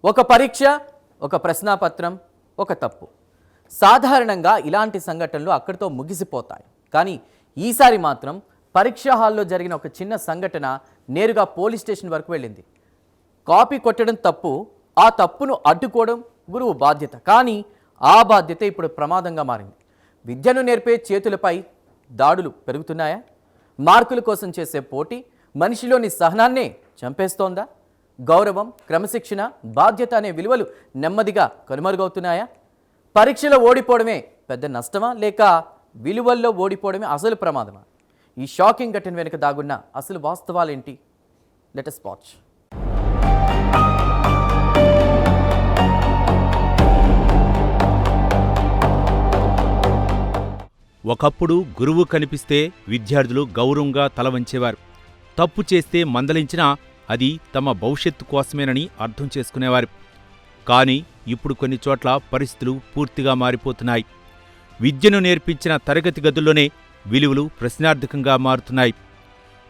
ఒక పరీక్ష, ఒక ప్రశ్నాపత్రం, ఒక తప్పు. సాధారణంగా ఇలాంటి సంఘటనలు అక్కడితో ముగిసిపోతాయి. కానీ ఈసారి మాత్రం పరీక్షా హాల్లో జరిగిన ఒక చిన్న సంఘటన నేరుగా పోలీస్ స్టేషన్ వరకు వెళ్ళింది. కాపీ కొట్టడం తప్పు, ఆ తప్పును అడ్డుకోవడం గురువు బాధ్యత. కానీ ఆ బాధ్యత ఇప్పుడు ప్రమాదంగా మారింది. విద్యను నేర్పే చేతులపై దాడులు పెరుగుతున్నాయా? మార్కుల కోసం చేసే పోటీ మనిషిలోని సహనాన్నే చంపేస్తోందా? గౌరవం, క్రమశిక్షణ, బాధ్యత అనే విలువలు నెమ్మదిగా కనుమరుగవుతున్నాయా? పరీక్షలో ఓడిపోవడమే పెద్ద నష్టమా, లేక విలువల్లో ఓడిపోవడమే అసలు ప్రమాదమా? ఈ షాకింగ్ ఘటన వెనుక దాగున్న అసలు వాస్తవాలేంటి? Let us watch. ఒకప్పుడు గురువు కనిపిస్తే విద్యార్థులు గౌరవంగా తల వంచేవారు. తప్పు చేస్తే మందలించినా అది తమ భవిష్యత్తు కోసమేనని అర్థం చేసుకునేవారు. కానీ ఇప్పుడు కొన్ని చోట్ల పరిస్థితులు పూర్తిగా మారిపోతున్నాయి. విద్యను నేర్పించిన తరగతి గదుల్లోనే విలువలు ప్రశ్నార్థకంగా మారుతున్నాయి.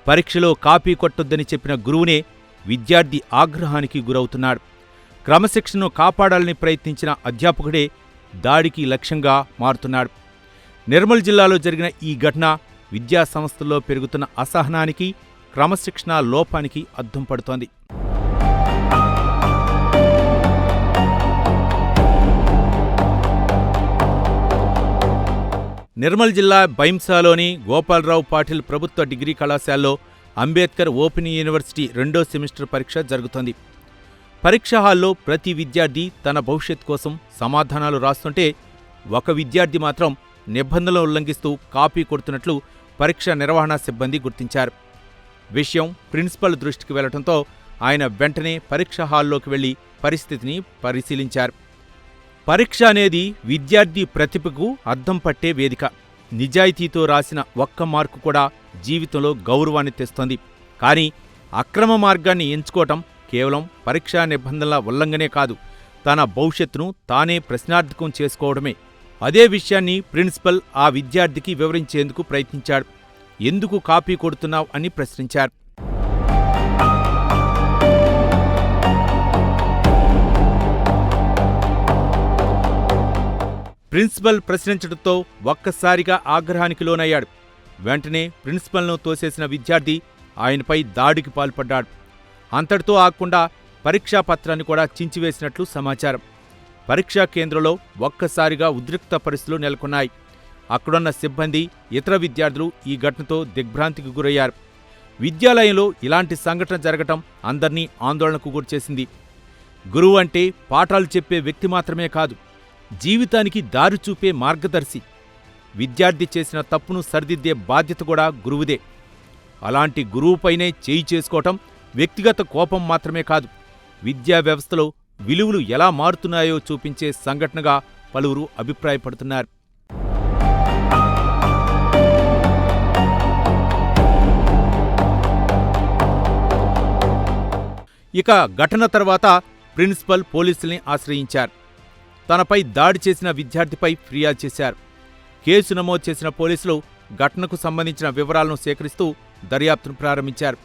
పరీక్షలో కాపీ కొట్టొద్దని చెప్పిన గురువునే విద్యార్థి ఆగ్రహానికి గురవుతున్నాడు. క్రమశిక్షణను కాపాడాలని ప్రయత్నించిన అధ్యాపకుడే దాడికి లక్ష్యంగా మారుతున్నాడు. నిర్మల్ జిల్లాలో జరిగిన ఈ ఘటన విద్యా సంస్థల్లో పెరుగుతున్న అసహనానికి, క్రమశిక్షణ లోపానికి అద్దం పడుతోంది. నిర్మల్ జిల్లా బైంసాలోని గోపాలరావు పాటిల్ ప్రభుత్వ డిగ్రీ కళాశాలలో అంబేద్కర్ ఓపెన్ యూనివర్సిటీ 2వ సెమిస్టర్ పరీక్ష జరుగుతోంది. పరీక్షా హాల్లో ప్రతి విద్యార్థి తన భవిష్యత్ కోసం సమాధానాలు రాస్తుంటే, ఒక విద్యార్థి మాత్రం నిబంధనలు ఉల్లంఘిస్తూ కాపీ కొడుతున్నట్లు పరీక్ష నిర్వహణ సిబ్బంది గుర్తించారు. విషయం ప్రిన్సిపల్ దృష్టికి వెళ్లడంతో ఆయన వెంటనే పరీక్షా హాల్లోకి వెళ్లి పరిస్థితిని పరిశీలించారు. పరీక్ష అనేది విద్యార్థి ప్రతిభకు అద్దం పట్టే వేదిక. నిజాయితీతో రాసిన ఒక్క మార్కు కూడా జీవితంలో గౌరవాన్ని తెస్తోంది. కానీ అక్రమ మార్గాన్ని ఎంచుకోవటం కేవలం పరీక్షా నిబంధనల ఉల్లంఘనే కాదు, తన భవిష్యత్తును తానే ప్రశ్నార్థకం చేసుకోవడమే. అదే విషయాన్ని ప్రిన్సిపల్ ఆ విద్యార్థికి వివరించేందుకు ప్రయత్నించాడు. ఎందుకు కాపీ కొడుతున్నావ్ అని ప్రశ్నించారు. ప్రిన్సిపల్ ప్రశ్నించడంతో ఒక్కసారిగా ఆగ్రహానికి లోనయ్యాడు. వెంటనే ప్రిన్సిపల్ను తోసేసిన విద్యార్థి ఆయనపై దాడికి పాల్పడ్డాడు. అంతటితో ఆగకుండా పరీక్షాపత్రాన్ని కూడా చించివేసినట్లు సమాచారం. పరీక్షా కేంద్రంలో ఒక్కసారిగా ఉద్రిక్త పరిస్థితులు నెలకొన్నాయి. అక్కడున్న సిబ్బంది, ఇతర విద్యార్థులు ఈ ఘటనతో దిగ్భ్రాంతికి గురయ్యారు. విద్యాలయంలో ఇలాంటి సంఘటన జరగటం అందర్నీ ఆందోళనకు గురిచేసింది. గురువు అంటే పాఠాలు చెప్పే వ్యక్తి మాత్రమే కాదు, జీవితానికి దారి చూపే మార్గదర్శి. విద్యార్థి చేసిన తప్పును సరిదిద్దే బాధ్యత కూడా గురువుదే. అలాంటి గురువుపైనే చేయి చేసుకోవటం వ్యక్తిగత కోపం మాత్రమే కాదు, విద్యా వ్యవస్థలో విలువలు ఎలా మారుతున్నాయో చూపించే సంఘటనగా పలువురు అభిప్రాయపడుతున్నారు. ఇక ఘటన తర్వాత ప్రిన్సిపల్ పోలీసుల్ని ఆశ్రయించారు. తనపై దాడి చేసిన విద్యార్థిపై ఫిర్యాదు చేశారు. కేసు నమోదు చేసిన పోలీసులు ఘటనకు సంబంధించిన వివరాలను సేకరిస్తూ దర్యాప్తును ప్రారంభించారు.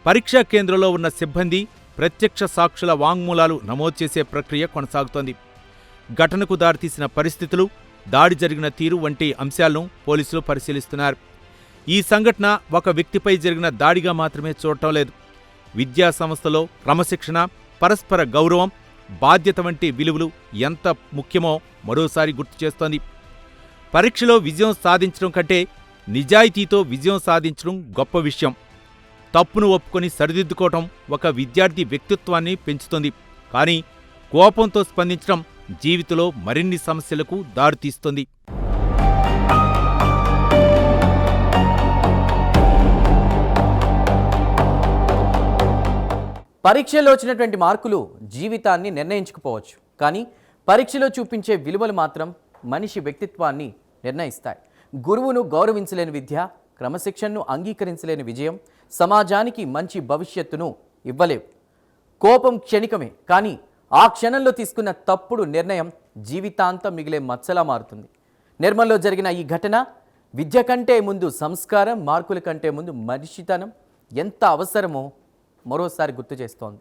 పరీక్షా కేంద్రంలో ఉన్న సిబ్బంది, ప్రత్యక్ష సాక్షుల వాంగ్మూలాలు నమోదు చేసే ప్రక్రియ కొనసాగుతోంది. ఘటనకు దారితీసిన పరిస్థితులు, దాడి జరిగిన తీరు వంటి అంశాలను పోలీసులు పరిశీలిస్తున్నారు. ఈ సంఘటన ఒక వ్యక్తిపై జరిగిన దాడిగా మాత్రమే చూడటం లేదు. విద్యా సంస్థలో క్రమశిక్షణ, పరస్పర గౌరవం, బాధ్యత వంటి విలువలు ఎంత ముఖ్యమో మరోసారి గుర్తు చేస్తోంది. పరీక్షలో విజయం సాధించడం కంటే నిజాయితీతో విజయం సాధించడం గొప్ప విషయం. తప్పును ఒప్పుకొని సరిదిద్దుకోవటం ఒక విద్యార్థి వ్యక్తిత్వాన్ని పెంచుతుంది. కానీ కోపంతో స్పందించడం జీవితంలో మరిన్ని సమస్యలకు దారితీస్తుంది. పరీక్షలో వచ్చినటువంటి మార్కులు జీవితాన్ని నిర్ణయించుకుపోవచ్చు. కానీ పరీక్షలో చూపించే విలువలు మాత్రం మనిషి వ్యక్తిత్వాన్ని నిర్ణయిస్తాయి. గురువును గౌరవించలేని విద్య, క్రమశిక్షణను అంగీకరించలేని విజయం సమాజానికి మంచి భవిష్యత్తును ఇవ్వలేవు. కోపం క్షణికమే, కానీ ఆ క్షణంలో తీసుకున్న తప్పుడు నిర్ణయం జీవితాంతం మిగిలే మచ్చలా మారుతుంది. నిర్మల్లో జరిగిన ఈ ఘటన విద్య కంటే ముందు సంస్కారం, మార్కుల కంటే ముందు మనిషితనం ఎంత అవసరమో మరోసారి గుర్తు చేస్తోంది.